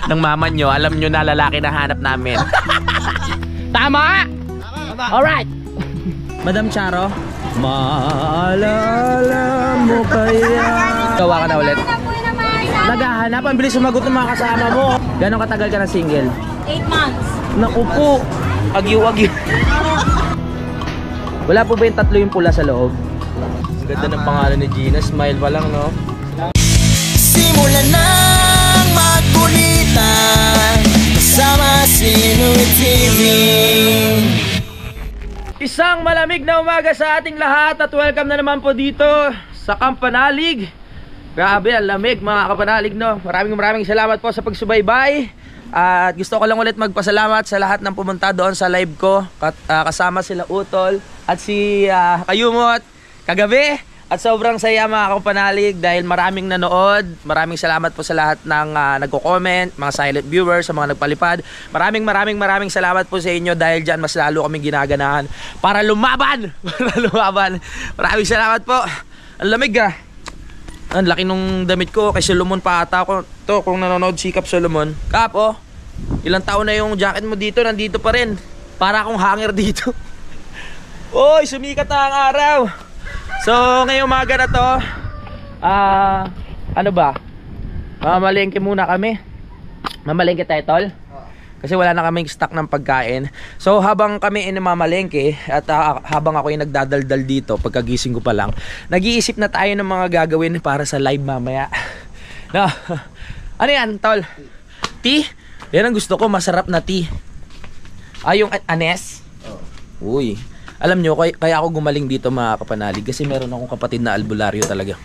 ng mama nyo, alam nyo na lalaki na hanap namin. Tama? Tama. Alright. Madam Charo, maalala mo kaya? Gawa ka na ulit. Naghahanap, ang bilis sumagot ng mga kasama mo. Gano'ng katagal ka na single? 8 months. Naku po, agyo-agyo. Wala po ba yung tatlo yung pula sa loob? Ang ganda ng pangalan ni Gina, smile pa lang, no? Simulan nang magkulitan kasama si Nuit TV. Isang malamig na umaga sa ating lahat at welcome na naman po dito sa Kampanalig. Grabe, ang lamig mga kapanalig, no? Maraming salamat po sa pagsubaybay. At gusto ko lang ulit magpasalamat sa lahat ng pumunta doon sa live ko. Kasama sila Utol at si Kayumot kagabi. At sobrang saya mga kapanalig dahil maraming nanood. Maraming salamat po sa lahat ng nagko-comment, mga silent viewers, sa mga nagpalipad. Maraming salamat po sa inyo dahil dyan mas lalo kami ginaganahan para lumaban. Maraming salamat po. Ang lamig ah. Ang laki nung damit ko, kay Solomon pa ata ako. To, kung nanonood si Kap Solomon. Kap, oh. Ilang taon na yung jacket mo dito, nandito pa rin. Para akong hanger dito. Oy, sumikat na ang araw. So, ngayong umaga na to, ano ba? Mamalengke muna kami. Mamalengke tayo, tol? Kasi wala na kaming stock ng pagkain. So habang kami mamalengke at habang ako ay nagdadaldal dito pagkagising ko pa lang, nag-iisip na tayo ng mga gagawin para sa live mamaya. No. Ano yan, tol? Tea? Yan ang gusto ko, masarap na tea. Yung anes? Uy. Alam nyo, kaya ako gumaling dito mga kapanalig kasi meron akong kapatid na albularyo talaga.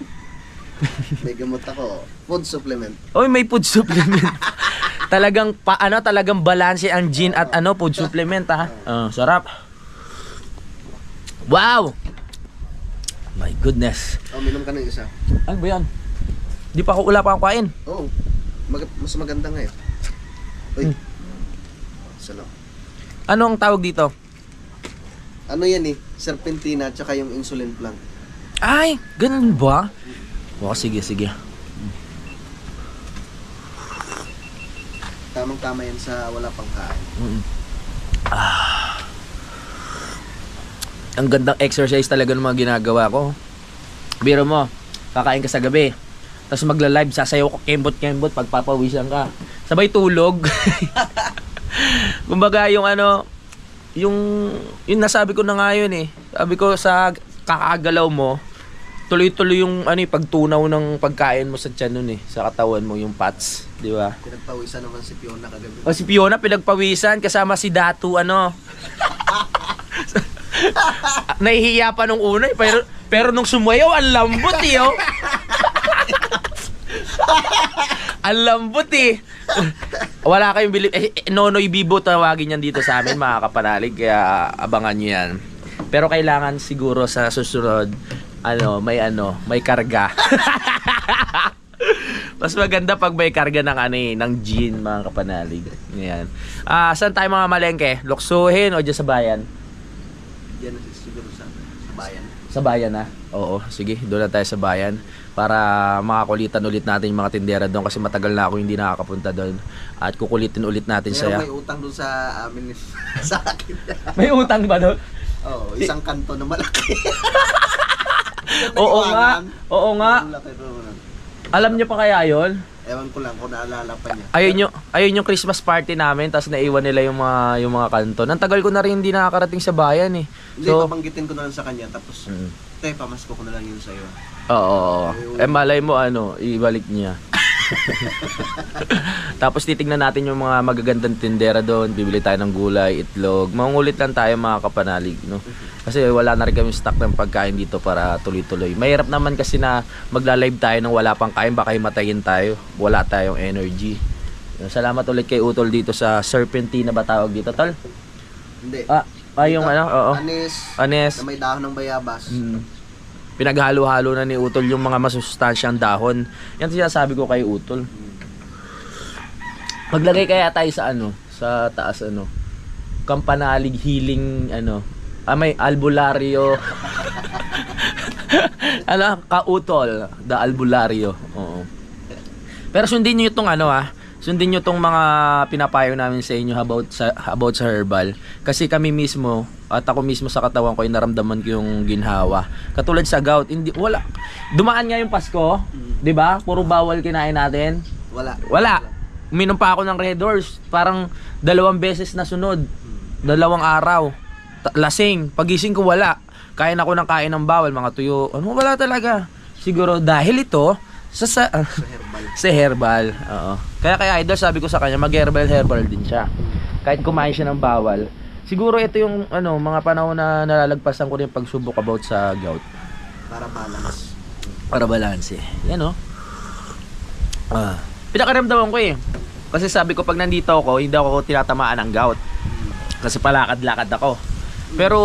May gamot ako. Food supplement. Oy, may food supplement. Talagang talagang balanse ang gin at food supplement ha. Sarap. Wow. My goodness. Minom ka ng isa. Ano ba 'yan? Di pa ako wala pa akong kain. Oo. Mas maganda ngayon. Uy. Salamat. Ano ang tawag dito? Ano yan serpentina at saka yung insulin plant. Ay, ganun ba? Sige. Tamang-tama yan sa wala pang kain. Ang gandang exercise talaga ng mga ginagawa ko. Biro mo, kakain ka sa gabi. Tapos magla-live, sasayaw ko kembot-kembot, pagpapawisan ka. Sabay tulog. Kumbaga yung yung nasabi ko na nga yun Sabi ko sa kakagalaw mo, tuloy-tuloy yung pagtunaw ng pagkain mo sa tiyan nun sa katawan mo, yung fats, di ba? Pinagpawisan naman si Fiona kagabi. Si Fiona pinagpawisan kasama si Datu nahihiya pa nung una pero nung sumayaw ang lambot ang lambot Wala kayong bilib. Nonoy Bibo tawagin yan dito sa amin mga kapanalig, kaya abangan nyo yan. Pero kailangan siguro sa susunod may karga. Mas maganda pag may karga ng gin mga kapanalig. Yan. Saan tayo mga malengke? Luksuhin o dyan sa bayan? Diyan siguro sa bayan. Sa bayan na? Oo, sige, doon na tayo sa bayan para makakulitan ulit natin yung mga tindera doon kasi matagal na ako hindi nakakapunta doon at kukulitin ulit natin siya. May utang doon sa amin sa akin. May utang ba doon? Oo, isang kanto na malaki. Oo nga. Alam niyo pa kaya yon? Ewan ko lang kung naalala pa niya. Ayun yung Christmas party namin, tapos naiwan nila yung mga kanto. Nang tagal ko na rin hindi nakakarating sa bayan Hindi, babanggitin ko na lang sa kanya tapos pamasko ko na lang yun sa'yo. Oo. Malay mo ibalik niya. Tapos titignan natin yung mga magagandang tindera doon, bibili tayo ng gulay, itlog. Mangungulit lang tayo mga kapanalig, no? Kasi wala na rin kami stock ng pagkain dito para tuloy-tuloy. Mahirap naman kasi na magla-live tayo nang wala pang kain, baka himatayin tayo. Wala tayong energy. Salamat ulit kay Utol dito sa serpentina ba tawag dito, tol? Hindi. Yung oo. Anis. Na may dahon ng bayabas. Pinaghalo-halo na ni Utol yung mga masustansyang dahon. Yan sinasabi ko kay Utol. Maglagay kaya tayo sa sa taas Kampanalig healing may albularyo. Kautol, the albularyo. Oo. Pero sundin niyo itong sundin nyo tong mga pinapayo namin sa inyo about sa herbal. Kasi kami mismo, at ako mismo sa katawan ko, naramdaman ko yung ginhawa. Katulad sa gout, hindi, wala. Dumaan nga yung Pasko, di ba? Puro bawal kinain natin. Wala. Uminom pa ako ng Red Horse, parang 2 beses na sunod. 2 araw. Lasing. Pagising ko wala. Kain ako ng kain ng bawal, mga tuyo. Ano, wala talaga. Siguro dahil ito, sa herbal. Oo. Kaya idol, sabi ko sa kanya, mag-herbal din siya. Kahit kumain siya ng bawal. Siguro ito yung mga panahon na nalalagpasan ko rin pagsubok about sa gout. Para balance. Yan pinakaramdaman ko Kasi sabi ko pag nandito ako, hindi ako tinatamaan ng gout. Kasi palakad-lakad ako. Pero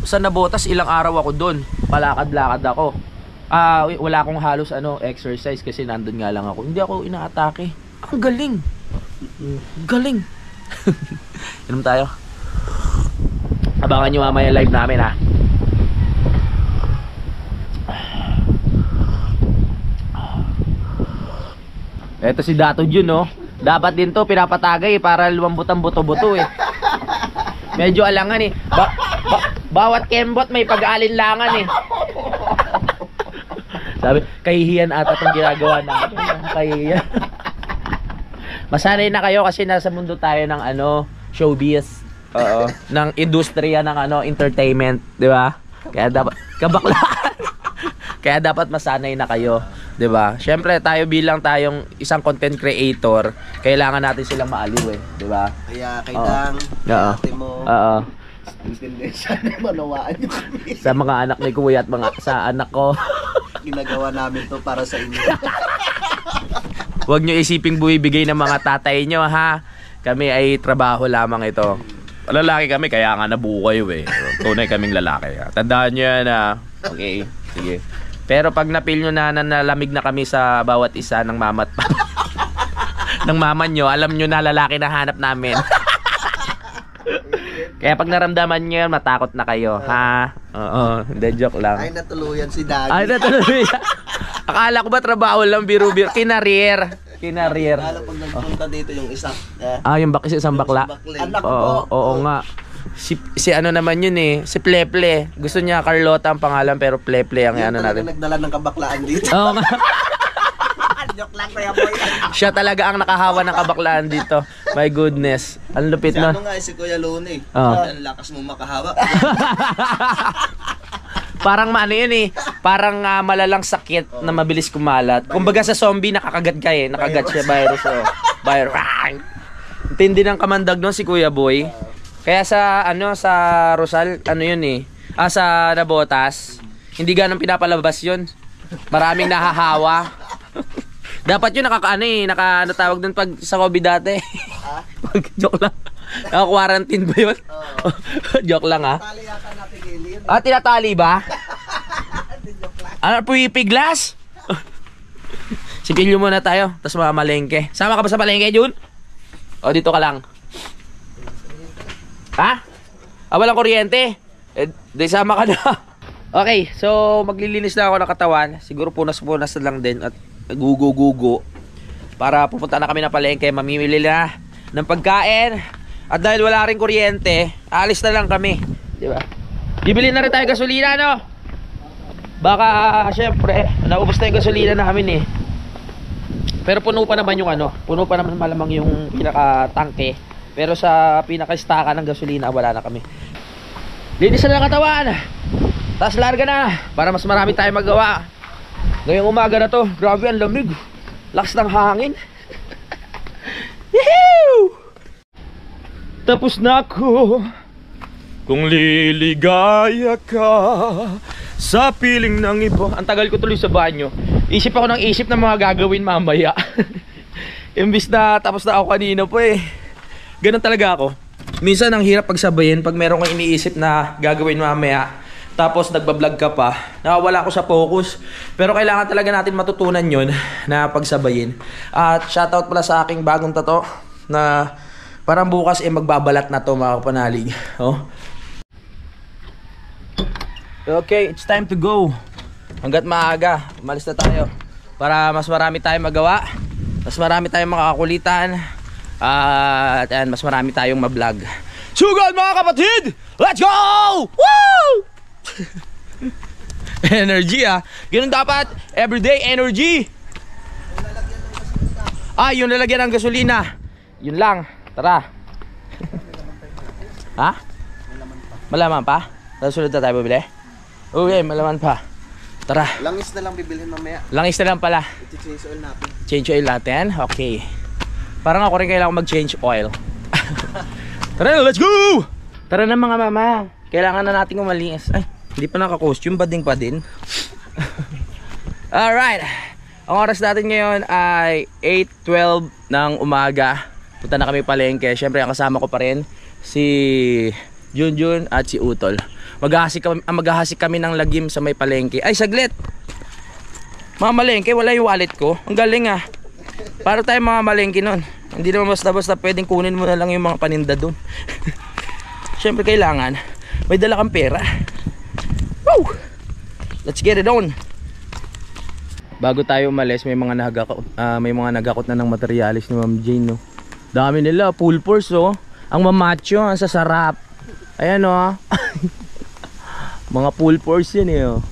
sa Nabotas, ilang araw ako doon. Palakad-lakad ako. Wala akong halos exercise kasi nandun nga lang ako. Hindi ako inaatake. Ang galing. Galing. Inom tayo. Abangan nyo mamaya live namin ha. Eto si Dato Jun dapat din to pinapatagay para lumambot ang buto-buto Medyo alangan bawat kembot may pag-aalinlangan Sabi, kahihiyan ata itong ginagawa natin. Kahihiyan. Masanay na kayo kasi nasa mundo tayo ng showbiz. Oo. Ng industriya ng entertainment, di ba? Kaya dapat kabaklaan. Kaya dapat masanay na kayo, di ba? Syempre tayo bilang tayong isang content creator, kailangan natin silang maaliw di ba? Kaya kailangan natin mo. Sana manawaan nyo kami. Sa mga anak ni Kuya at sa anak ko. Ginagawa namin to para sa inyo. Huwag nyo isiping buibigay ng mga tatay nyo ha. Kami ay trabaho lamang ito. Lalaki kami kaya nga nabuo kayo Tunay kaming lalaki. Tandaan nyo yan Okay, sige. Pero pag napil nyo na nalamig na kami sa bawat isa ng mama at papa ng mama nyo, alam nyo na lalaki na hanap namin. Kaya pag naramdaman nyo yan, matakot na kayo ha. Oo, hindi, joke lang. Ay natuluyan si Daddy. Ay natuluyan. Akala ko ba trabaho lang, biro-biro. Kinarir. Lalo pag nagpunta dito yung isa. Yung isang bakla. Anak ko. Oo nga. Si naman yun si Pleple. Gusto niya Carlota ang pangalan pero Pleple ang natin. Nagdala ng kabaklaan dito. Oo nga. Joke lang kaya boy. Siya talaga ang nakahawa ng kabaklaan dito. My goodness. Ang lupit na. Si Kuya Lone Ang lakas mo makahawa. Parang yun parang malalang sakit na mabilis kumalat. Kumbaga sa zombie nakakagat ka nakagat siya virus virus. Tindi ng kamandag doon si Kuya Boy. Kaya sa sa Rosal yun sa Nabotas hindi ganun pinapalabas yun. Maraming nahahawa. Dapat yun tawag doon pag sa COVID dati. Joke lang. Naka-quarantine ba yun? Joke lang Tali yata natin gilid. Tinatali ba? Pipiglas? Sipilyo muna tayo, tapos mamalengke. Sama ka ba sa palengke, Jun? O, dito ka lang. Ha? Walang kuryente? Di sama ka na. Okay, so maglilinis na ako ng katawan. Siguro punas-punas na lang din at gugo-gugo. Para pupunta na kami ng palengke, mamimili na ng pagkain. At dahil wala rin kuryente, alis na lang kami. Di ba? Bibili na rin tayo gasolina, Baka, syempre, naubos na yung gasolina namin Pero puno pa naman yung puno pa naman malamang yung pinaka-tangke. Pero sa pinaka-staka ng gasolina, wala na kami. Linis na lang katawan. Tapos larga na, para mas marami tayong magawa. Ngayong umaga na to, grabe ang lamig. Lakas ng hangin. Yehoo! Tapos na ako. Kung liligaya ka sa piling ng iba. Ang tagal ko tuloy sa banyo. Isip ako ng isip ng mga gagawin mamaya. Imbis na tapos na ako kanina po Ganun talaga ako. Minsan ang hirap pagsabayin pag meron kang iniisip na gagawin mamaya. Tapos nagbablog ka pa, nawawala ako sa focus. Pero kailangan talaga natin matutunan yun na pagsabayin. At shoutout pala sa aking bagong tato na parang bukas magbabalat na to mga kapanalig. Okay, it's time to go. Hanggat maaga, umalis na tayo para mas marami tayong magawa. Mas marami tayong makakakulitan. At ayan, mas marami tayong ma-vlog. Sugod mga kapatid! Let's go! Woo! Energy ah. Ganun dapat. Everyday energy. Yung lalagyan ng gasolina. Yun lang. Tara. Ha? Malaman pa? Susunod na tayo bibili? Okay, malaman pa. Tara. Langis na lang bibilhin mamaya. Langis na lang pala. I-change oil natin. Change oil natin? Okay. Parang ako rin kailangan mag-change oil. Tara, let's go! Tara na mga mama. Kailangan na natin umalis. Ay, hindi pa naka-costume. Bading pa din. Alright. Ang oras natin ngayon ay 8:12 ng umaga. Punta na kami palengke. Siyempre, ang kasama ko pa rin si Junjun at si Utol. Maghahasik kami ng lagim sa may palengke. Ay, saglit! Mga malengke, wala yung wallet ko. Ang galing ah. Para tayo mga malengke nun. Hindi naman basta-basta pwedeng kunin mo na lang yung mga paninda dun. Siyempre kailangan may dala kang pera. Woo! Let's get it on. Bago tayo umalis, may mga nagakot na ng materialis ni Ma'am Jane, no. Dami nila, full force oh. Ang mamacho, ang sasarap. Ayan oh. Mga full force yan eh oh.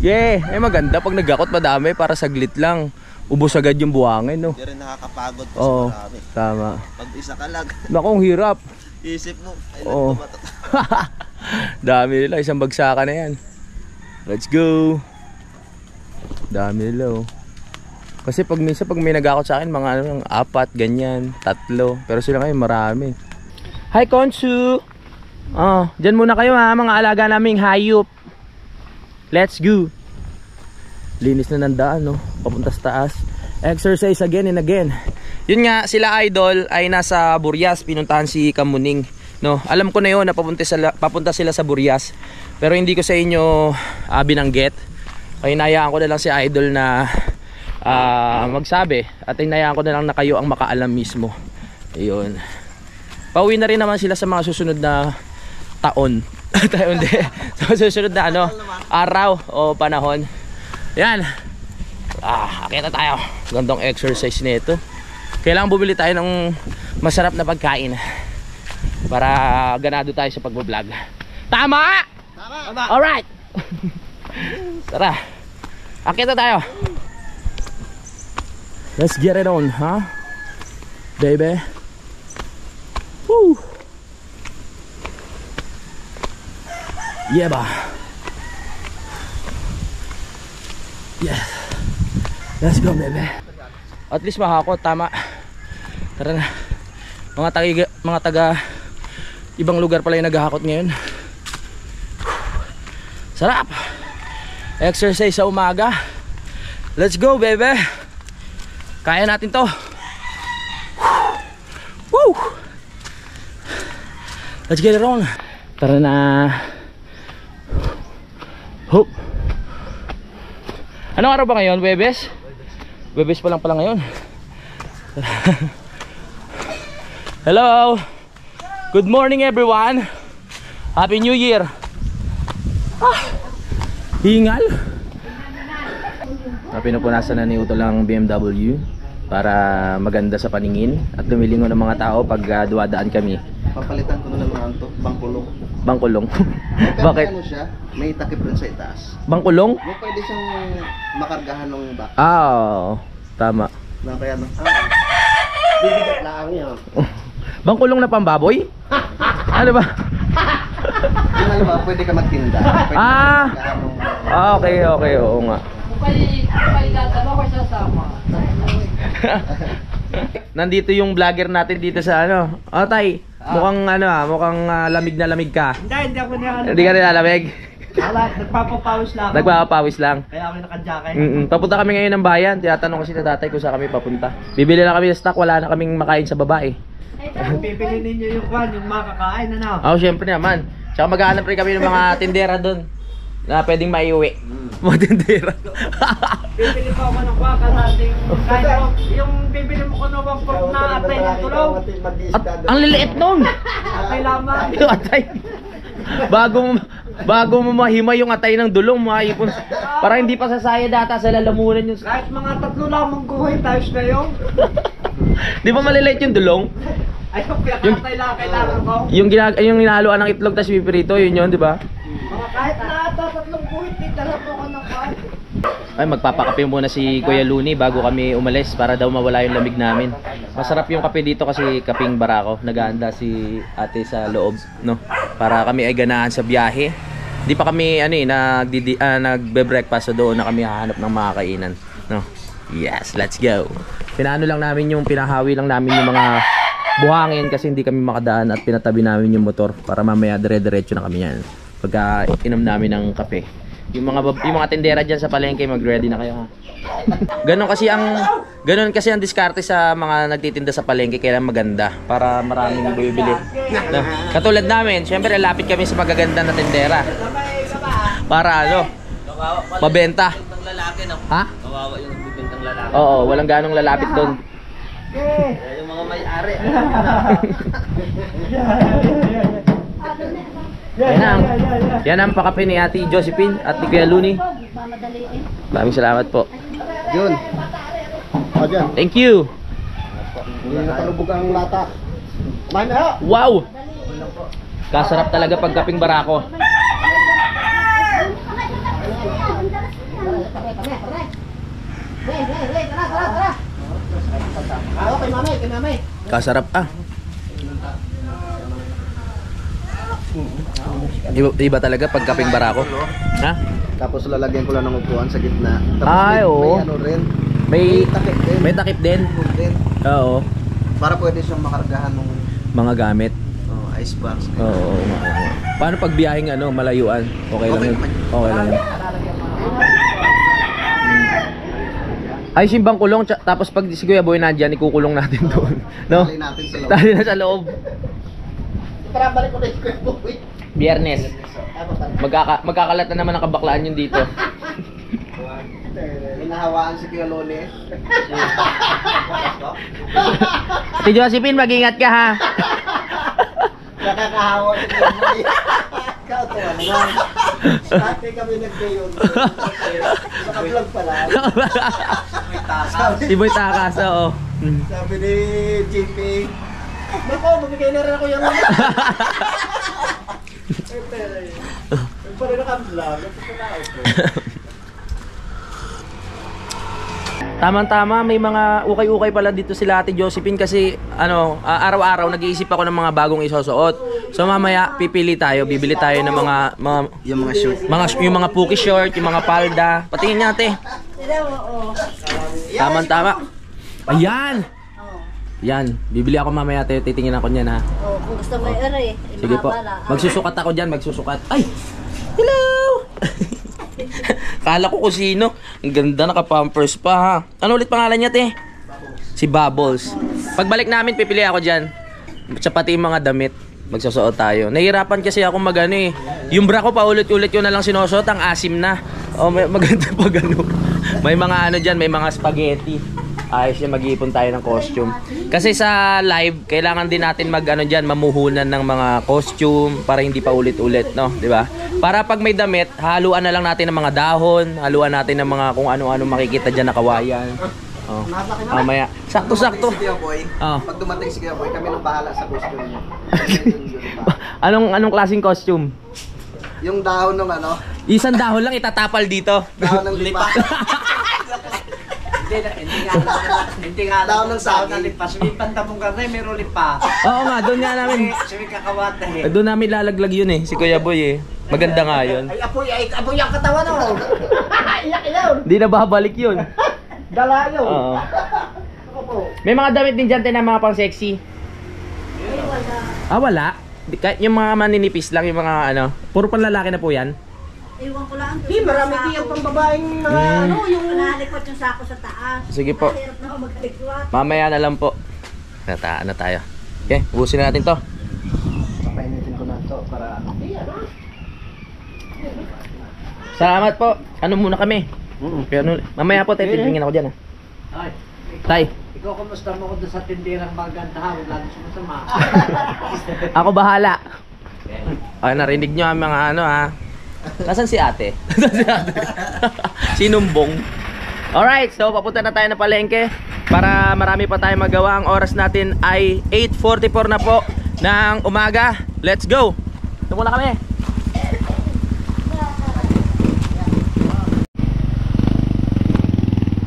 Yeah, maganda pag nagakot madami para saglit lang. Ubos agad yung buhangin, no? Hindi rin nakakapagod kasi Oo, marami. tama. Pag isa ka lang, Naku, ang hirap. isip mo, Oo. kailan ba ito? Dami nila, isang bagsakan na yan. Let's go. Dami nila oh. Kasi pag minsan pag may nagakot sa akin, mga ano, 4, ganyan, 3. Pero sila ngayon marami. Hi Konsu. Dyan muna kayo ha, mga alaga naming hayop. Let's go. Linis na ng daan no, papunta sa taas. Exercise again and again. Yun nga, sila Idol ay nasa Burias, pinuntahan si Kamuning no. Alam ko na yun na papunta sila sa Burias. Pero hindi ko sa inyo binanggit. Kaya hinayaan ko na lang si Idol na magsabi. At hinayaan ko na lang na kayo ang makaalam mismo. Ayun. Pauwi na rin naman sila sa mga susunod na taon. Taon di. Sa susunod na ano, araw o panahon. Yan. Akita tayo. Gandong exercise nito. Kailangan bumili tayo ng masarap na pagkain para ganado tayo sa pagbablog. Tama! Tama! Alright! Tara. Akita tayo. Let's get it on, huh? Baby. Woo! Yeah ba? Yeah. Let's go baby. At least mahakot, tama. Tara na. Mga taga ibang lugar pala yung naghahakot ngayon. Sarap. Exercise sa umaga. Let's go baby. Kaya natin to. Woo! Let's get it on. Tara na. Hope. Anong araw ba ngayon? Webes? Webes pa lang pala ngayon. Hello. Good morning everyone. Happy New Year. Hingal. Pinupunasan na ni Utol ang BMW para maganda sa paningin at lumilingon ng mga tao pag duwadaan kami. Papalitan ko na lang mga ito, bangkulong. Bangkulong? Pero Bakit? ano siya, may takip rin sa itaas. Bangkulong? Mo pwede siyang makargahan ng back. Tama. Na kaya no. Bibigat lang yan. Bangkulong na pambaboy? Ano ba? Yung ano ba, pwede ka magtinda. Pwede Okay, oo nga. Nandito yung vlogger natin dito sa ano. Tay, mukhang lamig na lamig ka. Hindi ako niya. Hindi ka nilalamig? Nagpapapawis lang ako. Nagpapawis lang. Kaya ako nakajakay. Papunta kami ngayon ng bayan. Tinatanong ko si tatay kung saan kami papunta. Bibili na kami ng stock, wala na kaming makain sa babae. Pipili ninyo yung kwan, yung makakain, ano? Syempre naman. Tsaka maghahanap rin kami ng mga tindera doon na pwedeng maiuwi. Mga tindera. Bibili pa ako ng kwan, karating. Kaya yung bibili mo ko ng pork na atay ng tulong. Ang liliit nun. Atay lamang. Atay. Bago mo mahimay yung atay ng dulong, maipon. Para hindi pa sasaya data sa lalamunan yung... Kahit mga 3 lamang guhay, tayos na yun. Di ba maliliit yung dulong? Ay, yung pinakatay lang kailangan ko. Yung hinaluan ng itlog tas pipirito, yun, di ba? Mga kahit na 3 guhay, titala po ko ng kahit. Ay, magpapakape muna si Kuya Luni bago kami umalis para daw mawala yung lamig namin. Masarap yung kape dito kasi kaping barako. Nag-aanda si ate sa loob, no? Para kami ay ganahan sa biyahe. Di pa kami nagbe-breakfast, so doon na kami hahanap ng mga kainan, no? Yes, let's go. Pinahawi lang namin yung mga buhangin kasi hindi kami makadaan at pinatabi namin yung motor para mamaya dire-diretso na kami yan. Pagka inom namin ng kape. Yung mga tindera diyan sa palengke, mag-ready na kayo ha. Ganon kasi ang diskarte sa mga nagtitinda sa palengke, kaya maganda para maraming bibili. No? Katulad namin, syempre lapit kami sa magaganda na tindera. Para mabenta. Ha? Kawawa yung nagbibintang lalaki. Oo, walang ganong lalapit doon. Yung mga may-ari. Yan ang pakape ni Ate Josephine at ni Kuya Luni. Maraming salamat po. Yun. Diyan. Thank you. Hindi nakalubog ang lata. Kumain na. Wow! Kasarap talaga pag kaping barako. Kay mamay. Kasarap Iba talaga pag kaping barako. Ha? Tapos lalagyan ko lang ng upuan sa gitna. Tapos Ay, oo. may ano rin. May takip din. may takip din. Din. Oo. Para pwede siyang makargahan ng Mga gamit. ice box. Oo. Paano pag biyaheng malayuan? Okay lang yun. Okay lang yun. Ay, simbang kulong, tapos pag si Kuya Boy nandiyan, ikukulong natin doon. No? Tali natin sa loob. Tali na sa loob. Tara, balik ko na yung Kuya Boy. Biyernes. Magkakalat na naman ang kabaklaan yun dito. Hinahawaan si Kuya Loli. Si Josephine, mag-ingat ka ha. Nakakahawa si Kuya Boy. Kautuwa naman. Dati kami nag-gayon. Naka-vlog pala. Si Boy Takas, oo. Sabi ni JP, Nako, magbigay na rin ako yung pala naka-vlog. Tama-tama, may mga ukay-ukay pala dito sila Ate Josephine kasi araw-araw nag-iisip ako ng mga bagong isusuot. So mamaya pipili tayo, bibili tayo ng mga yung mga shoot. yung mga puki short, yung mga palda. Patingin niya Ate. Tama-tama. Ayan. Yan, bibili ako mamaya Ate, titingin ako niyan ha. Oh, kung gusto mo i-ere, Sige po. Magsusukat ako diyan, magsusukat. Ay! Hello! Kala ko kung sino. Ang ganda, naka-pampers pa ha. Ano ulit pangalan niya, te? Si Bubbles. Pagbalik namin, pipili ako dyan. Pati yung mga damit. Magsusuot tayo. Nahihirapan kasi ako yung bra ko paulit-ulit ko na lang sinusuot. Ang asim na. Oh, maganda pa gano'n. May mga dyan, may mga spaghetti. Ayos yan, mag-iipon tayo ng costume. Kasi sa live, kailangan din natin dyan, mamuhunan ng mga costume para hindi pa ulit-ulit, no? Diba? Para pag may damit, haluan na lang natin ng mga dahon, haluan natin ng mga kung ano-ano makikita dyan na kawayan. Oh. Mamaya. Sakto-sakto. Si Kuya Boy, Oh. pag dumating si Kuya Boy, kami nang bahala sa costume niya. Anong klaseng costume? Yung dahon ng Isang dahon lang itatapal dito. dahon ng lipa. Hindi nga Daw ng saging. lipa. Sumipan tamong karne, meron lipa. Oo nga, doon nga namin. Sumi kakawata eh. Doon namin lalaglag yun si Kuya Boy Maganda nga yun. Ay, apoy ang katawan mo. Iyak yun. Hindi na babalik yun. Dala yun. Oo. Ako po. May mga damit din dyan tayo na mga pang sexy. Ah, wala? Kahit yung mga maninipis lang, yung mga puro panlalaki na po yan. Iwan ko lang. Hindi, marami din yung pambabaeng mga yung... Nalikot yung sako sa taas. Sige po. Hirap na ako maglikot. Mamaya na lang po. Nataan na tayo. Okay, ubusin na natin to. Papainitin ko na to para Salamat po. Ano muna kami? Kaya mamaya po tayo titingin ako dyan Ay, Tay, ikaw kumusta mo ko doon sa tindirang maganda? Wala nang sumasama. ako bahala. Okay, narinig nyo ang mga Nasaan si ate? Nasaan si ate? Sinumbong. Alright, so papunta na tayo ng palengke para marami pa tayong magawa. Ang oras natin ay 8:44 na po ng umaga. Let's go! Ito muna kami.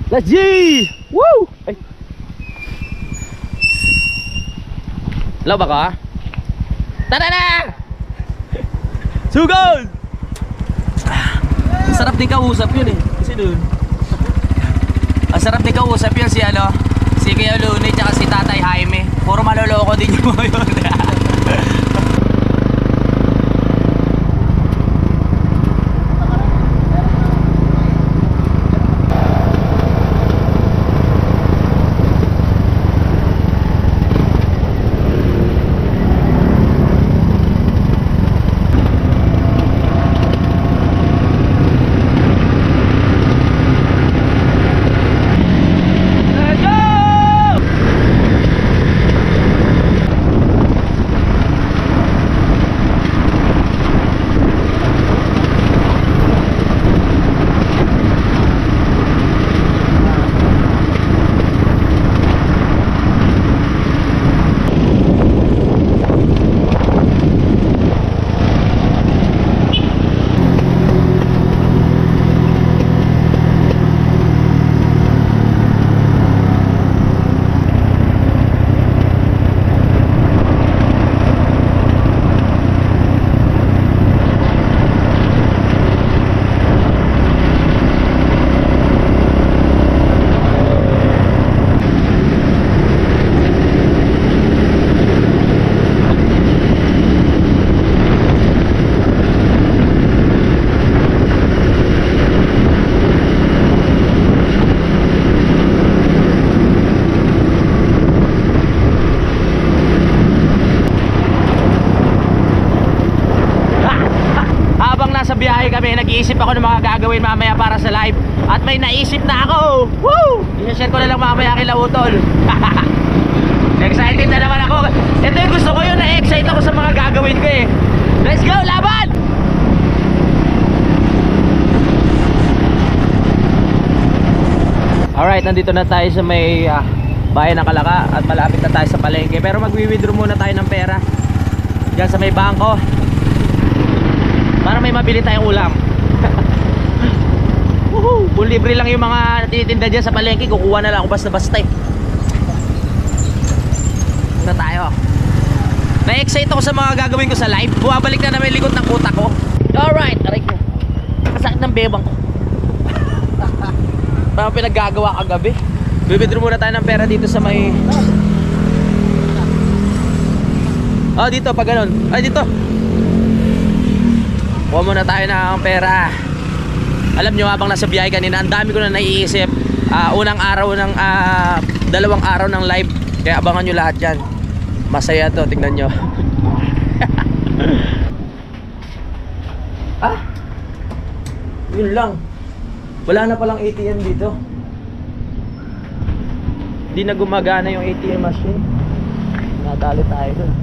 Let's G! Woo! Ay. Hello ba ka? Tara na! Sugod! Sarap din kausap yun eh. Kasi doon. Ang sarap din kausap yun si ano, si Kuya Luni tsaka si Tatay Jaime. Puro maloloko din yung mga yun. Nag-iisip ako ng mga gagawin mamaya para sa live. At may naisip na ako. Woo! I-share ko na lang mamaya kay Lautol. Excited na naman ako. Ito yung gusto ko yun, na-excite ako sa mga gagawin ko eh. Let's go, laban! Alright, nandito na tayo sa may bayan ng Kalaka. At malapit na tayo sa palengke. Pero mag-withdraw muna tayo ng pera diyan sa may bangko para may mabili tayong ulam. Kung libre lang yung mga natitinda dyan sa palengke, kukuha na lang ako basta-basta eh. Na tayo. Na-excite ako sa mga gagawin ko sa live. Bumabalik na naman yung likod ng utak ko. Alright, aray ko. Kasakit ng bebang ko. Parang pinaggagawa kagabi. Bibidro muna tayo ng pera dito sa may... Oh, dito, pag ganun. Ay, dito. Kuha muna tayo ng pera. Alam nyo, habang nasa biyahe kanina, ang dami ko na naiisip. Unang araw ng 2 araw ng live. Kaya abangan nyo lahat yan. Masaya to, tingnan nyo. Yun lang. Wala na palang ATM dito. Hindi na gumagana yung ATM machine. Nadali tayo doon.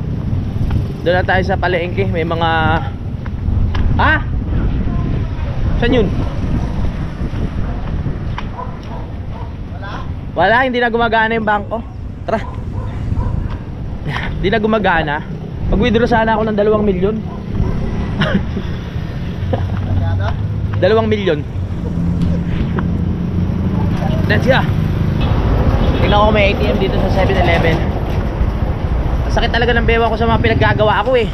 Doon na tayo sa palengke. May mga... Saan yun? Wala, hindi na gumagana yung bangko. Tara. Hindi na gumagana. Mag-withdraw sana ako ng 2 milyon. 2 milyon. Let's go. Tingnan ko may ATM dito sa 7-Eleven. Sakit talaga ng bewa ko sa mga pinaggagawa ako eh.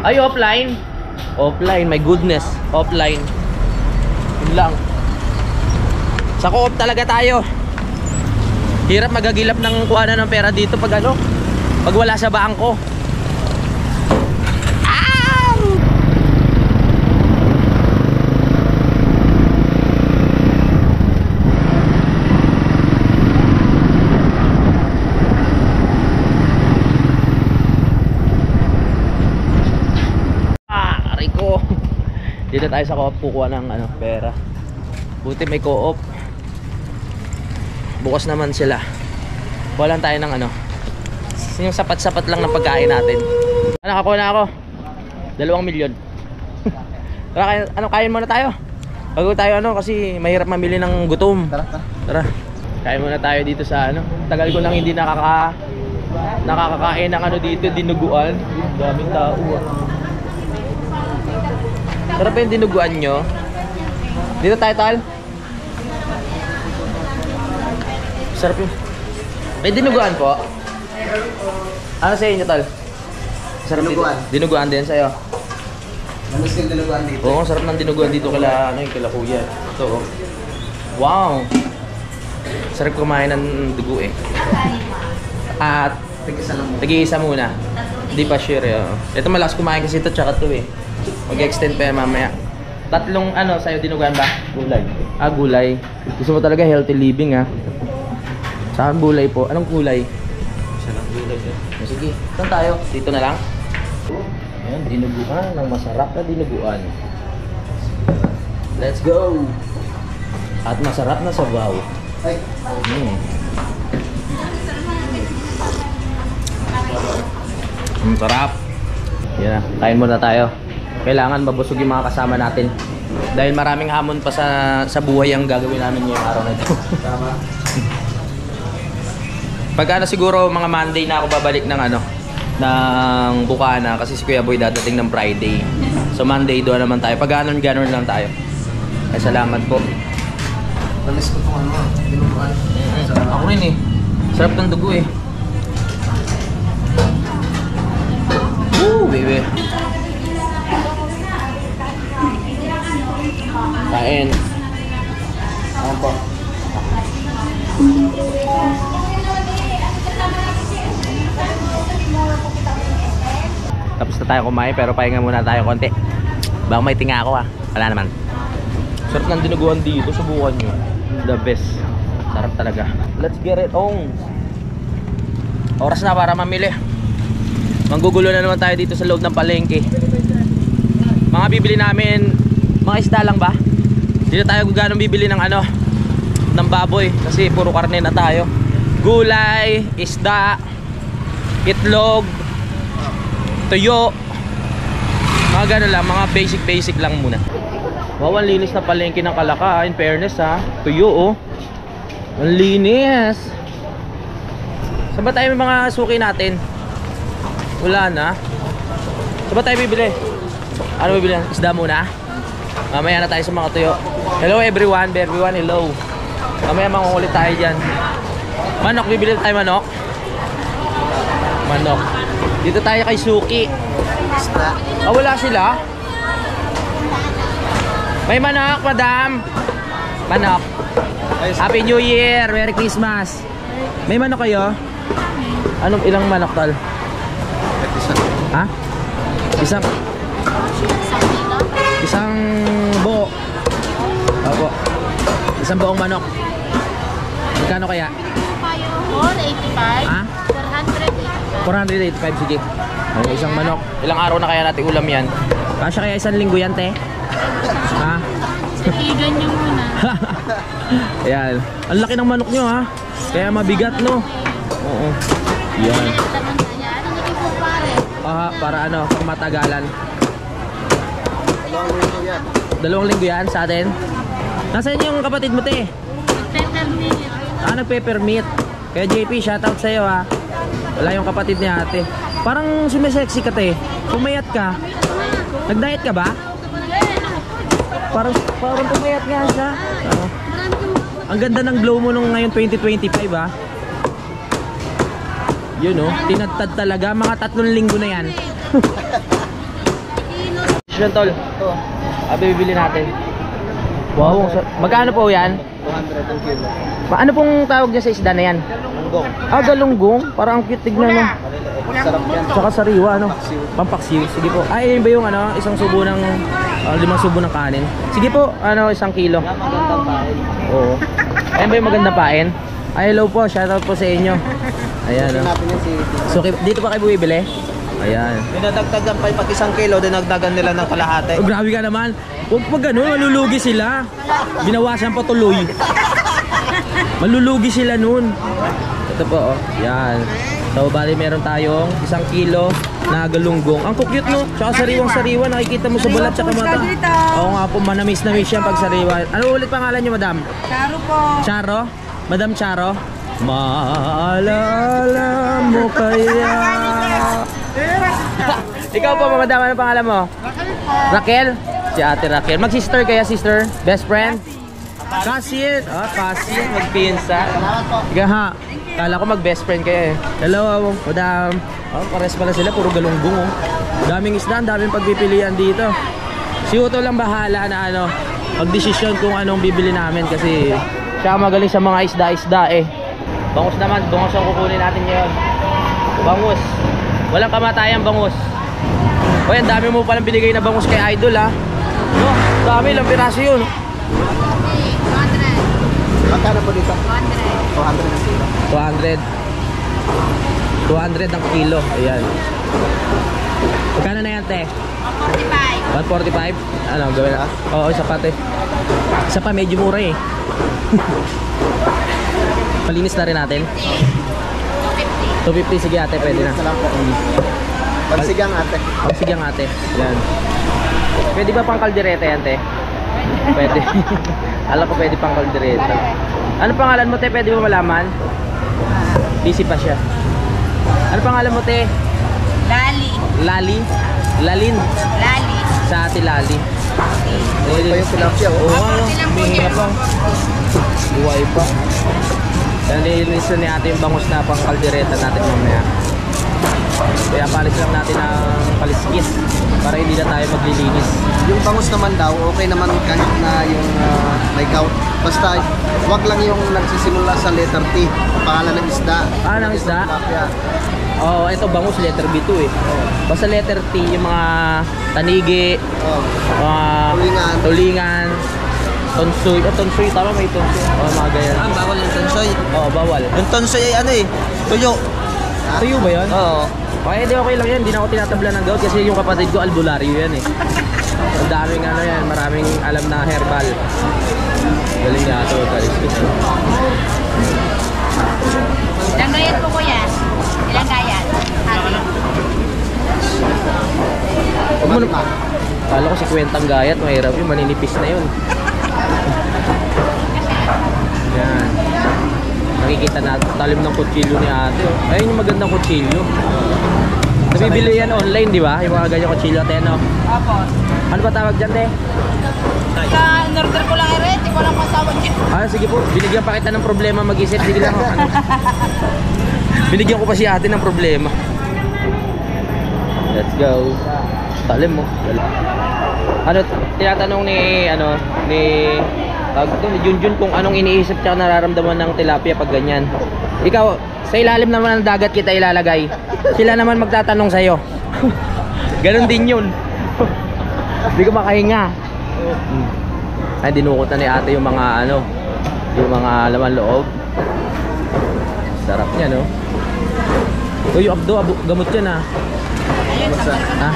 Ay, offline. Offline, my goodness. Offline. Yun lang. Sa co-op talaga tayo. Hirap magagilap ng kuhanan ng pera dito pag ano, pag wala sa bangko. Dito tayo sa co-op kukuha ng ano, pera. Buti may co-op. Bukas naman sila. Walan tayo ng ano, Yung sapat-sapat lang ng pagkain natin. Nakakuha na ako. 2 milyon. Tara, kain muna tayo. Bago tayo kasi mahirap mamili ng gutom. Tara. Kain muna tayo dito sa Tagal ko nang hindi nakakakain ng dito, dinuguan. Daming tao. Sarap yung dinuguan nyo. Dito tayo, Tal. Sarap yun. May dinuguan po. Ano sa inyo, Tal? Sarap Dinuguan. Dinuguan din sa'yo. Ano yung dinuguan dito? Oo, sarap ng dinuguan dito kila kuya. Ito, oh. Wow! Sarap kumain ng dugo eh. At tag-iisa muna. Hindi pa sure eh. Ito malakas kumain kasi ito tsaka ito eh. Mag-extend pa yan mamaya. 3 sa'yo dinuguan ba? Gulay. Gulay. Gusto mo talaga healthy living Saan gulay po? Anong gulay? Isa lang gulay. Sige, saan tayo? Dito na lang? Ayan, dinuguan ng masarap na dinuguan. Let's go! At masarap na sabaw. Ay. Sarap. Yan na, kain muna tayo. Kailangan mabusog yung mga kasama natin. Dahil maraming hamon pa sa buhay ang gagawin namin ngayong araw na ito. Tama. Pagka siguro mga Monday na ako babalik ng ng Bukana kasi si Kuya Boy dadating ng Friday. So Monday doon naman tayo. Pag ganon lang tayo. Ay salamat po. Tamis ko itong dinuguan. Ako rin eh. Sarap ng dugo eh. Woo, baby. Kain. Ano po? Tapos na tayo kumain pero pahinga muna tayo konti. Baka may tinga ako Wala naman. Sarap ng dinuguan dito. Subukan nyo. The best. Sarap talaga. Let's get it on. Oras na para mamili. Manggugulo na naman tayo dito sa loob ng palengke. Mga bibili namin, mga isda lang ba? Dito tayo ganong bibili ng ng baboy kasi puro karne na tayo. Gulay, isda, itlog, tuyo, mga gano'n lang, mga basic lang muna. Wow, ang linis na palengke ng Kalaka, in fairness tuyo ang linis. Saan ba tayo may mga suki natin? Wala na. Saan ba tayo bibili? Ano bibili? Isda muna? Mamaya na tayo sa mga tuyo. Hello everyone, hello. Mamaya mangungulit tayo dyan. Manok, bibili tayo manok? Manok. Dito tayo kay Suki. Wala sila? May manok, madam. Manok. Happy New Year, Merry Christmas. May manok kayo? Ilang manok, Tal? Isang buo. Opo. Isang buong manok. Magkano kaya? 485. 485, sige. Isang manok. Ilang araw na kaya natin ulam yan? Kasya kaya 1 linggo yan, te? Igan nyo muna. Ayan. Ang laki ng manok nyo, Kaya mabigat, no? Oo. Yan. Para pang matagalan. 2 linggo yan. 2 linggo yan sa atin. Nasaan yung kapatid mo, te? Peppermint. Nagpe-permit. Kaya JP, shoutout sa'yo, Wala yung kapatid ni ate. Parang sumisexy ka, te. Pumayat ka. Nag-diet ka ba? Parang pumayat nga siya. Ang ganda ng glow mo nung ngayon 2025, Yun, tinadtad talaga. Mga 3 linggo na yan. Siyan, tol. Bibili natin. Wow, magkano po yan? 200 ang kilo. Ano pong tawag niya sa isda na yan? Galunggong. Galunggong? Parang ang cute tignan, Sarap yan. Tsaka sariwa, Pampaksiw. Sige po. Ayun ba yung isang subo ng 5 subo ng kanin? Sige po, 1 kilo. Magandang pain. Oo. Ayun ba yung magandang pain? Hello po, shoutout po sa inyo. Ayan, Hanapin yan si So, dito pa kayo bumibili? Ayan. Dinadagdagan pa yung pag 1 kilo, dinagdagan nila ng kalahati. Grabe ka naman. Huwag pa ganun, malulugi sila. Binawasan pa tuloy. Malulugi sila nun. Ito po, yan. So bali meron tayong 1 kilo na galunggong. Ang cute no? Tsaka sariwang-sariwa, nakikita mo sa balat tsaka mata. Oo nga po, manamis-namis yan pag sariwa. Ano ulit pangalan niyo, madam? Charo po. Charo? Madam Charo? Maalala mo kaya? Ikaw po, madam, ano pangalan mo? Raquel? Si ate Raquel. Mag-sister kaya, sister? Best friend? Kasin. Ah, Kasin. Magpinsa. Ika ha. Kala ko mag-best friend kaya eh. Hello, madam. Oh, pares pala sila. Puro galunggong oh. Daming isda, daming pagpipilian dito. Si Uto lang bahala na ano, mag-desisyon kung anong bibili namin kasi siya magaling sa mga isda-isda eh. Bangus naman, bangus ang kukunin natin ngayon. Bangus. Walang kamatayan bangus. Oy, ang dami mo palang binigay na bangus kay Idol ha. No, dami lang piraso yun. 200. Magkano po dito? 200. 200 ang kilo. 200 ang kilo. Ayan. Magkano na yan, te? 145. 145? Ano, gawin na? Oo, isa pa, te. Isa pa, medyo mura eh. Palinis na rin natin. 250, sige ate, pwede na. Ito lang po. Pansigang ate. Pansigang ate. Yan. Pwede ba pang kaldereta yan, te? Pwede. Alam ko pwede pang kaldereta. Ano pangalan mo, te? Pwede mo malaman? Busy pa siya. Ano pangalan mo, te? Lali. Lali? Lalin? Lali. Sa ate Lali. Ito pa yung tilapia oh. Oo, ano? Huminga pa. Buhay pa. Yan, nilinisan ni ate yung bangus na pang kaldereta natin mamaya. Kaya palis lang natin ang paliskis para hindi na tayo maglilinis. Yung bangus naman daw, okay naman kahit na yung may gout. Basta wag lang yung nagsisimula sa letter T. Pangalan ng isda. Ah, ng isda? Tilapia. Oo, ito bangus letter B2 eh. Basta letter T yung mga tanigi, Oh. mga tulingan, tonsoy. Oh, tonsoy, tama, may tonsoy. Oh, mga ganyan. Bawal yung tonsoy. Oo, bawal. Yung tonsoy ay ano eh, tuyo. Tuyo ba yun? Oo. Okay, di okay lang yan. Hindi na ako tinatabla ng gout kasi yung kapatid ko albularyo yan eh. Ang daming ano yan, maraming alam na herbal. Galing niya ito, kaliskis. Ilang gayat po kuya? Ilang gayat? Huwag mo na. Kala ko si Kwentang Gayat, mahirap yun, maninipis na yun. Yan. Nakikita na talim ng kutsilyo ni ate. Oh. Ayun yung magandang kutsilyo. Nabibili yan online, di ba? Yung mga ganyan kutsilyo, ate, no? Opo. Ano ba tawag dyan, te? In-order ko lang rin. Hindi ko lang pasawag yun. Ah, sige po. Binigyan pa kita ng problema mag-isip. Sige lang. Oh. Ano? Binigyan ko pa si ate ng problema. Let's go. Talim mo. Ano, tinatanong ni Junjun kung anong iniisip tsaka nararamdaman ng tilapia pag ganyan. Ikaw, sa ilalim naman ng dagat kita ilalagay. Sila naman magtatanong sa'yo. Ganon din yun. Hindi ko makahinga. Ay, dinukot na ni ate yung mga yung mga laman loob. Sarap niya, no? Uy, yung abdo, gamot yan, ha? Ha?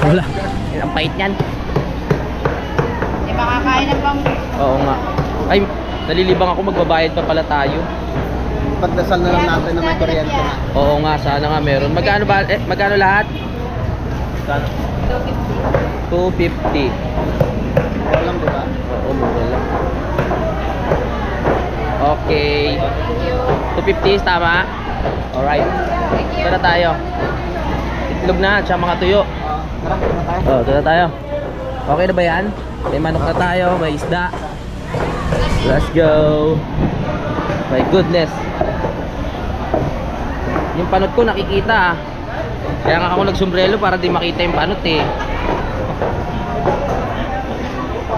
Wala. Ang pait niyan. Hindi makakain ng pang... Oo nga. Ay, nalilibang ako, magbabayad pa pala tayo. Pagdasal na lang natin na may kuryente na. Oo nga, sana nga meron. Magkano ba? Magkano lahat? 250. Mura lang, di ba? Oo, mura lang. Okay. 250 tama? Alright. Ito na tayo. Itlog na, tsaka mga tuyo. Tara, na tayo. Oh, ito na tayo. Okay na ba yan? May manok na tayo, may isda. Let's go. My goodness. Yung panot ko nakikita ah. Kaya nga ako nagsombrelo para di makita yung panot eh.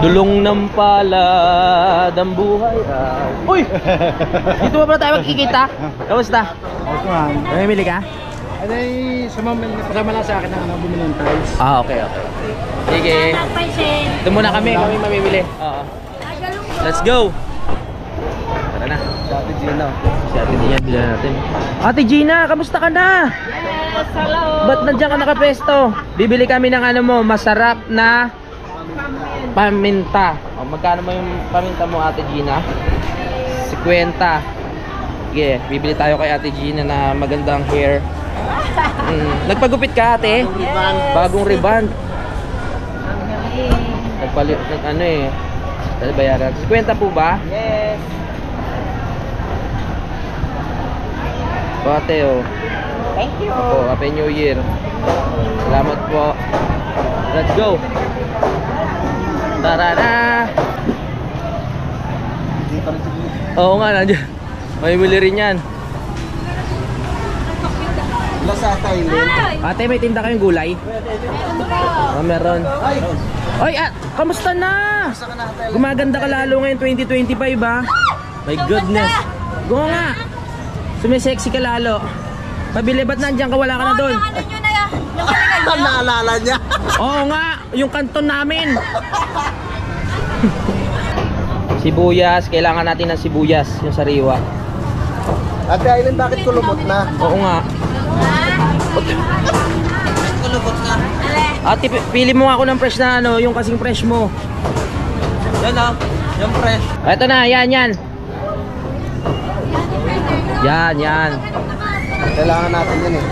Dulong ng palad ang buhay ay... Uy! Dito ba pala tayo magkikita? Kamusta? Mamimili ka? Ay, kasama lang sa akin ang bumili ng tiles. Ah, okay. Sige. Doon muna kami mamimili. Oo. Let's go! Tara na. Dati Gino. Si Ate Gina, bilan natin. Ate Gina, kamusta ka na? Yes, hello. Ba't nandiyan ka nakapesto? Bibili kami ng masarap na paminta. O, magkano mo yung paminta mo, Ate Gina? 50. Sige, bibili tayo kay Ate Gina na magandang hair. Nagpagupit ka, ate? Bagong reband. Nagpalit ng ano eh. Dahil bayaran. 50 po ba? Yes. O ate, oh. Thank you. Opo, Happy New Year. Salamat po. Let's go. Tara na. Oo nga, nandiyan. May bili rin yan. Wala sa Thailand. Ate, may tinda kayong gulay? Meron. Ay, kamusta na? Gumaganda ka lalo ngayon 2025 ba? My goodness. Go nga. Sumisexy ka lalo. Pabili, ba't nandiyan ka? Wala ka na doon? Yung ano nyo na yung kanilang nyo. Naalala niya. Oo nga, yung kanton namin. Sibuyas, kailangan natin ng sibuyas, yung sariwa. Ate Aileen, bakit kulubot na? Oo nga. Ate, pili mo ako ng fresh na ano, yung kasing fresh mo. Yan o. Yung fresh. Ito na, yan. Yan. Kailangan natin yun eh.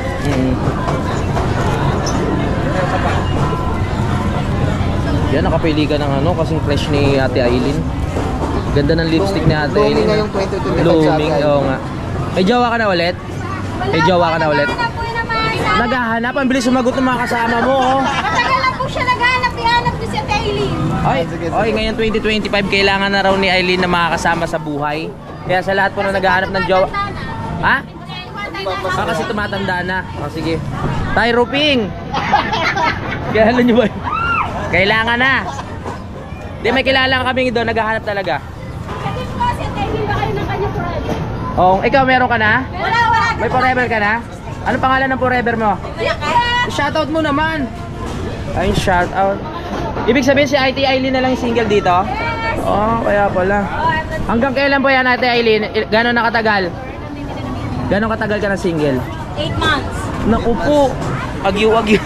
Yan, nakapili ka ng ano, kasing fresh ni Ate Aileen. Ganda ng lipstick ni Ate Blooming Aileen. ngayong 2025 sa Blooming, Ate oo Aileen. nga. May jowa ka na ulit? Naghahanap, ang bilis sumagot ng mga kasama mo, oh. Matagal lang po siya naghanap. Ihanap niyo si Ate Aileen. Ay, ngayon 2025, kailangan na raw ni Aileen na makakasama sa buhay. Kaya sa lahat po na naghahanap ng jowa. Ha? Kasi tumatanda na. O, sige. Tayo, Ruping! Kaya alam nyo ba? Kailangan na. Di, may kilala kami doon, naghahanap talaga. Kasi po si Ate Aileen ba kayo ng kanya forever? Oo, ikaw meron ka na? Wala. May forever ka na? Ano pangalan ng forever mo? Shoutout mo naman. Ay, shoutout. Ibig sabihin si Ate Aileen na lang yung single dito? Oo, kaya pala. Hanggang kailan po yan, Ate Aileen? Gano'n nakatagal? Gano'n katagal ka na single? 8 months. Naku po. Agiw-agiw.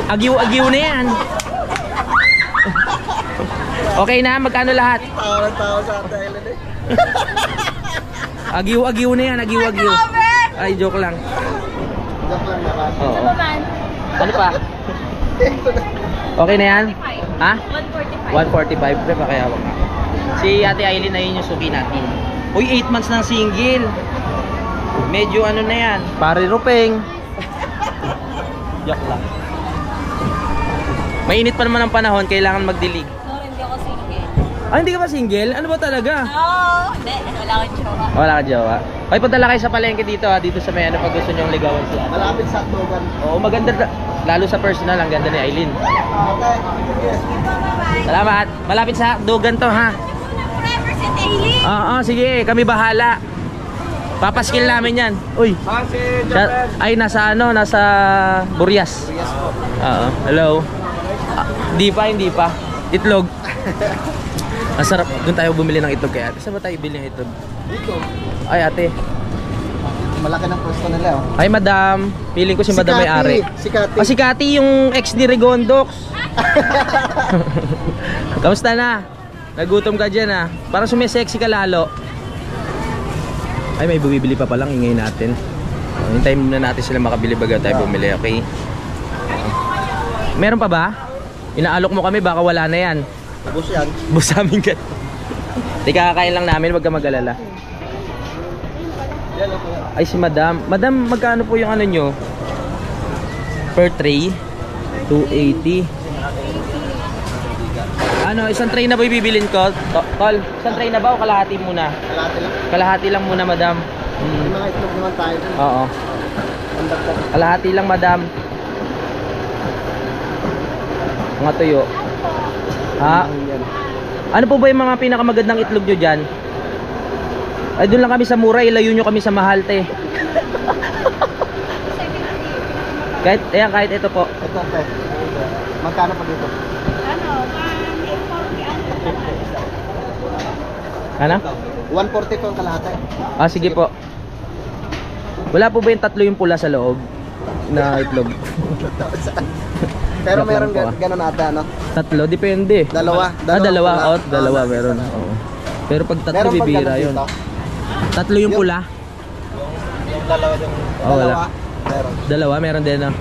Agiw-agiw na yan. Okay na? Magkano lahat? Tawa sa Ate Aileen eh. Agiw-agiw na yan. Agiw-agiw. Ay, joke lang. Joke lang naman. Oo. Naman. Ano pa? Okay na yan? Ha? 145. 145. Pre, kaya wag. Si Ate Aileen na yun yung suki natin. Uy, 8 months ng single. Medyo ano na yan. Pare Rupeng. Joke lang. Mainit pa naman ang panahon, kailangan magdilig. Sorry, hindi ako single. Ah, hindi ka ba single? Ano ba talaga? No, hindi. Wala akong jowa. Wala ka jowa. Ay, padala kayo sa palengke dito ha. Dito sa may ano pag gusto nyong ligawan siya. Malapit sa Dogan. Oo, maganda. Lalo sa personal, ang ganda ni Aileen. Okay. Salamat. Malapit sa Dogan to ha. Forever si Ate Aileen. Oo, sige. Kami bahala. Papaskill namin yan. Uy. Ay, nasa ano? Nasa Burias. Yes po. Oo. Hello. Hindi pa. Itlog. Masarap. Doon tayo bumili ng itlog kaya. Saan ba tayo bili ng itlog? Dito. Ay, ate. Malaki ng pwesto nila oh. Ay, madam. Feeling ko si madam may ari. Si Kati. Si Kati yung ex ni Rigondox. Kamusta na? Nagutom ka dyan ah. Parang sumisexy ka lalo. Ay, may bumibili pa palang. Ingay natin. Hintayin muna natin sila makabili baga tayo bumili. Okay? Meron pa ba? Inaalok mo kami, baka wala na yan. Ubus yan. Bus amin ka. Di kakakain lang namin, wag ka mag-alala. Ay, si madam. Madam, magkano po yung ano nyo? Per tray? 280. Ano, isang tray na ba ibibilin ko? Tol, isang tray na ba o kalahati muna? Kalahati lang. Kalahati lang muna, madam. May mga itlog naman tayo dun. Oo. Ang dagdag. Kalahati lang, madam. Mga tuyo. Ha? Yan. Ano po ba yung mga pinakamagandang itlog nyo dyan? Ay, doon lang kami sa mura, ilayo nyo kami sa mahal, te. kahit ito po. Ito, ito. Magkano pa dito? Ano? 140 po ang kalahati. Ah, sige po. Wala po ba yung tatlo yung pula sa loob na itlog? Pero Joke meron lang po, ganun ata, no? Tatlo, depende. Dalawa. Dalawa. pula. Oh, dalawa meron. Oo. Pero pag tatlo, Meron pag bibira ganun yun. dito? Tatlo yung pula. Yung dalawa yung Oh, wala. Meron. Dalawa, meron din no?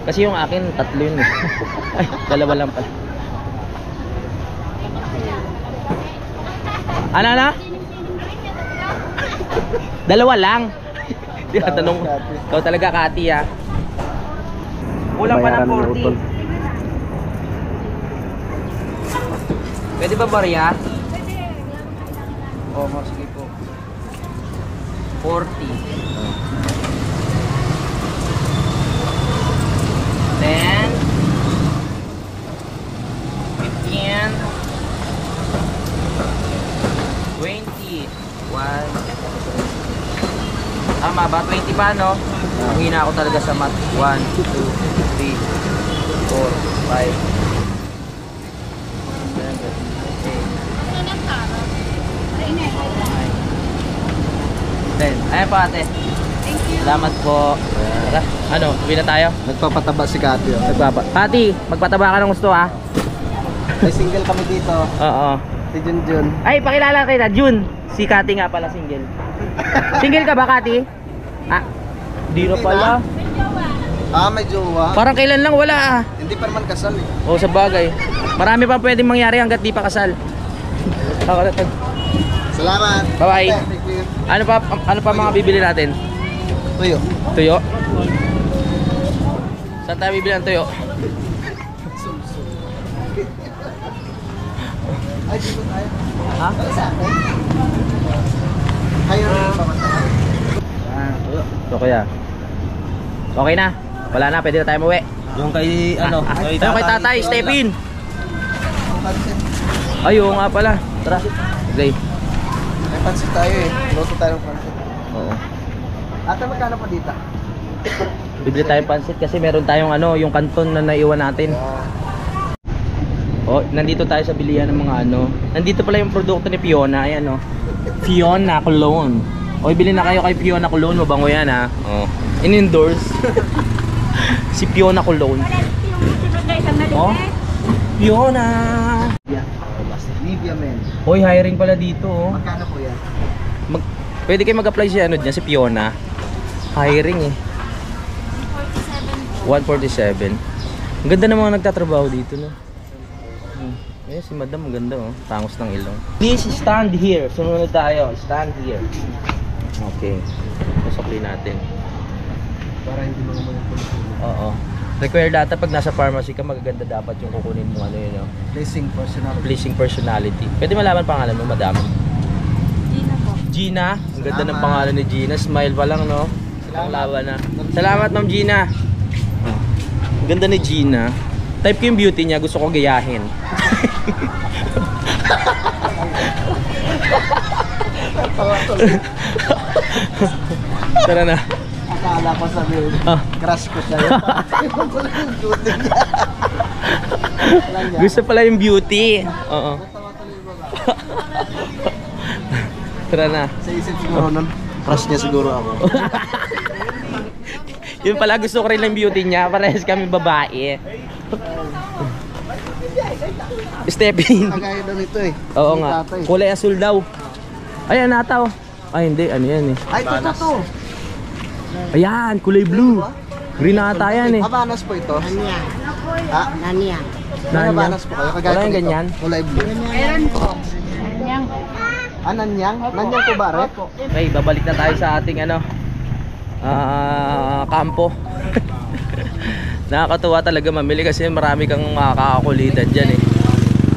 Kasi yung akin, tatlo yun eh. Ay, dalawa lang pala. Ano? Dalawa lang. Tinatanong mo. Ikaw talaga, Kati ah. Kulang pa ng 40. Pwede ba barya? Oo, sige po. 40. Then 15 20 1 Tama ba? 20 pa no? Ang hina ako talaga sa math. 1, 2, 3 4, 5 10. Ayan po ate. Thank you. Salamat po. Tara, ano, uwi na tayo? Nagpapataba si Kati. Kati, magpataba ka ng gusto ha? May single kami dito. Oo. Si Junjun. Ay, pakilala kita, Jun. Si Kati nga pala single. Single ka ba, Kati? Ah, di na pala. Ah, may jowa. Parang kailan lang wala ah. Hindi pa naman kasal eh. Oo, sa bagay. Marami pa pwedeng mangyari hanggat di pa kasal. Salamat. Bye-bye. Thank you. Ano pa mga bibili natin? Tuyo. Tuyo? Saan tayo bibili ng tuyo? Ay, dito tayo. Ha? Sa akin. Kayo rin pamatay. So kuya. Okay na. Wala na, pwede na tayo umuwi. Yung kay ano, Yung kay tatay, step in. Ay, oo nga pala. Tara. Okay. May pansit tayo eh. Luto tayo ng pansit. Oo. Ate, magkano pa dito? Bibili tayong pansit kasi meron tayong ano, yung kanton na naiwan natin. Oh, nandito tayo sa bilihan ng mga ano. Nandito pala yung produkto ni Fiona, ayan oh. Fiona Cologne. Oy, bili na kayo kay Fiona Cologne, mabango yan ha. Oh. In-endorse. Si Fiona Cologne. Oh. Fiona. Livia men. Hoy, hiring pala dito oh. Magkano po yan? Pwede kayo mag-apply si ano dyan, si Fiona. Hiring eh. 147. Ang ganda ng mga nagtatrabaho dito no. Eh, si madam maganda oh. Tangos ng ilong. Please stand here. Sumunod tayo. Stand here. Okay. Pasokli natin. Para hindi mo naman yung policy. Oo. Require data pag nasa pharmacy ka, magaganda dapat yung kukunin mo ano yun oh. Placing personality. Pleasing personality. Pwede malaman pangalan mo, madam? Gina po. Gina. Ang ganda ng Salamat. pangalan ni Gina. Smile pa lang no. Ang laban na. Salamat Ma'am Gina. Oh. Ang ganda ni Gina. Type ko yung beauty niya, gusto ko gayahin. Tara na. Akala ko sabihin, Ah. crush ko siya. Yung pala yung beauty niya. Alam niya. Gusto pala yung beauty. Oo. Tara na. Sa isip siguro nun, crush niya siguro ako. Yun pala, gusto ko rin ng beauty niya. Parehas kami babae. Stepping. Kagaya daw nito eh. Oo Si nga. tatay. Kulay asul daw. Ay, anataw. Ay, hindi. Ano yan eh. Ay, to. Ayan, kulay blue. Green ata yan eh. Habanas po ito. Nanya. Ha? Nanya. May Nanyang. habanas po kayo. Kagaya Wala yung po nito. ganyan? Kulay blue. Meron po. Nanyang. Ah, nanyang? Nanyang po ba, Re? Okay, babalik na tayo sa ating ano kampo. Nakakatuwa talaga mamili kasi marami kang makakakulitan dyan eh.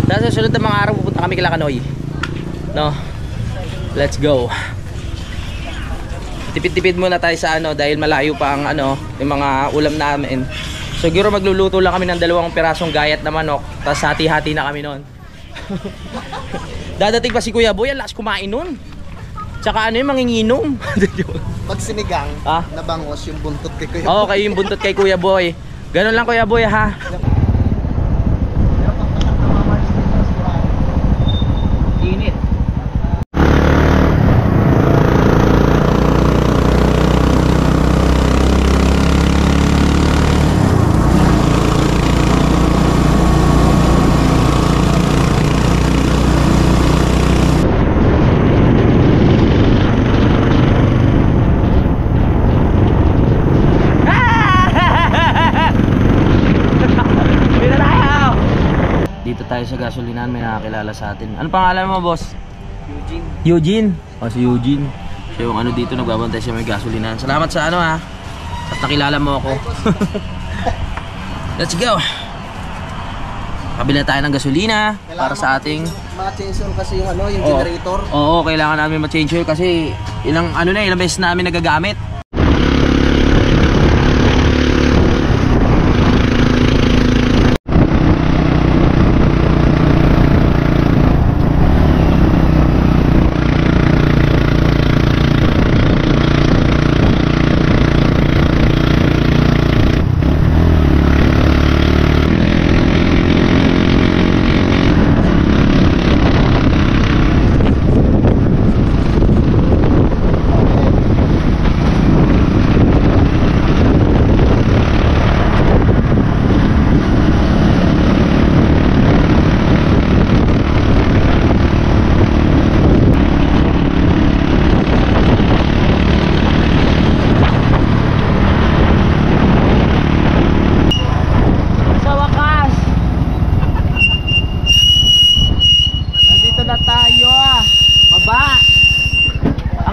Sa susunod na mga araw pupunta kami kila Kanoy. No? Let's go. Tipid-tipid muna tayo sa ano dahil malayo pa ang ano yung mga ulam namin. Siguro magluluto lang kami ng 2 pirasong gayat na manok, tapos hati-hati na kami noon. Dadating pa si Kuya Boy, ang lakas kumain nun. Tsaka ano yung manginginom. Pag sinigang, Ah? nabangos yung buntot kay Kuya. Oo, kayo yung buntot kay Kuya Boy. Ganun lang Kuya Boy ha. Init. sa gasolinahan, may nakakilala sa atin. Ano pangalan mo, boss? Eugene. Oh, si Eugene. Siya yung ano dito, nagbabantay siya may gasolinahan. Salamat sa ano ha. At nakilala mo ako. Let's go. Kabila tayo ng gasolina para sa ating ma-change oil kasi yung ano, yung generator. Oo, kailangan namin ma-change oil kasi ilang beses namin nagagamit.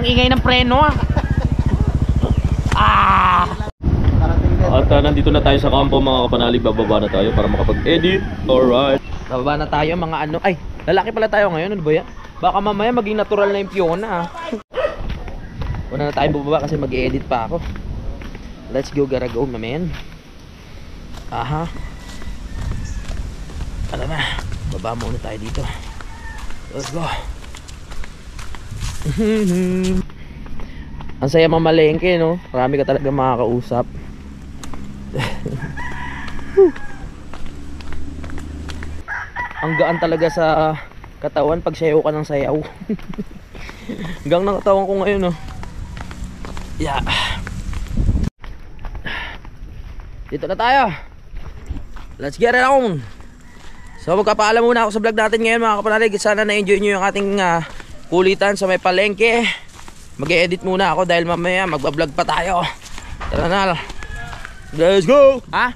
Ingay ng preno At nandito na tayo sa kampo mga kapanalig. Bababa na tayo para makapag-edit. Alright. Bababa na tayo mga ano. Ay, lalaki pala tayo ngayon. Ano ba yan? Baka mamaya maging natural na yung Fiona Una na tayo bababa kasi mag-edit pa ako. Let's go, gotta go my man. Aha. Ano na, baba muna tayo dito. Let's go. Ang saya mamalengke, no? Marami ka talaga makakausap. Ang gaan talaga sa katawan pag sayaw ka ng sayaw. Hanggang ng katawan ko ngayon, no? Yeah. Dito na tayo. Let's get it on. So magpapaalam muna ako sa vlog natin ngayon mga kapanalig. Sana na-enjoy nyo yung ating kulitan sa may palengke. Mag-e-edit muna ako dahil mamaya magbablog pa tayo. Tara na. Let's go. Ha?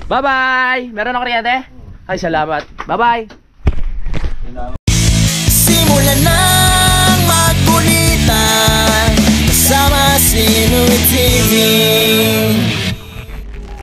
Bye bye. Meron ako kuryente? Ay salamat. Bye bye. Simulan ng magkulitan kasama si Louie TV.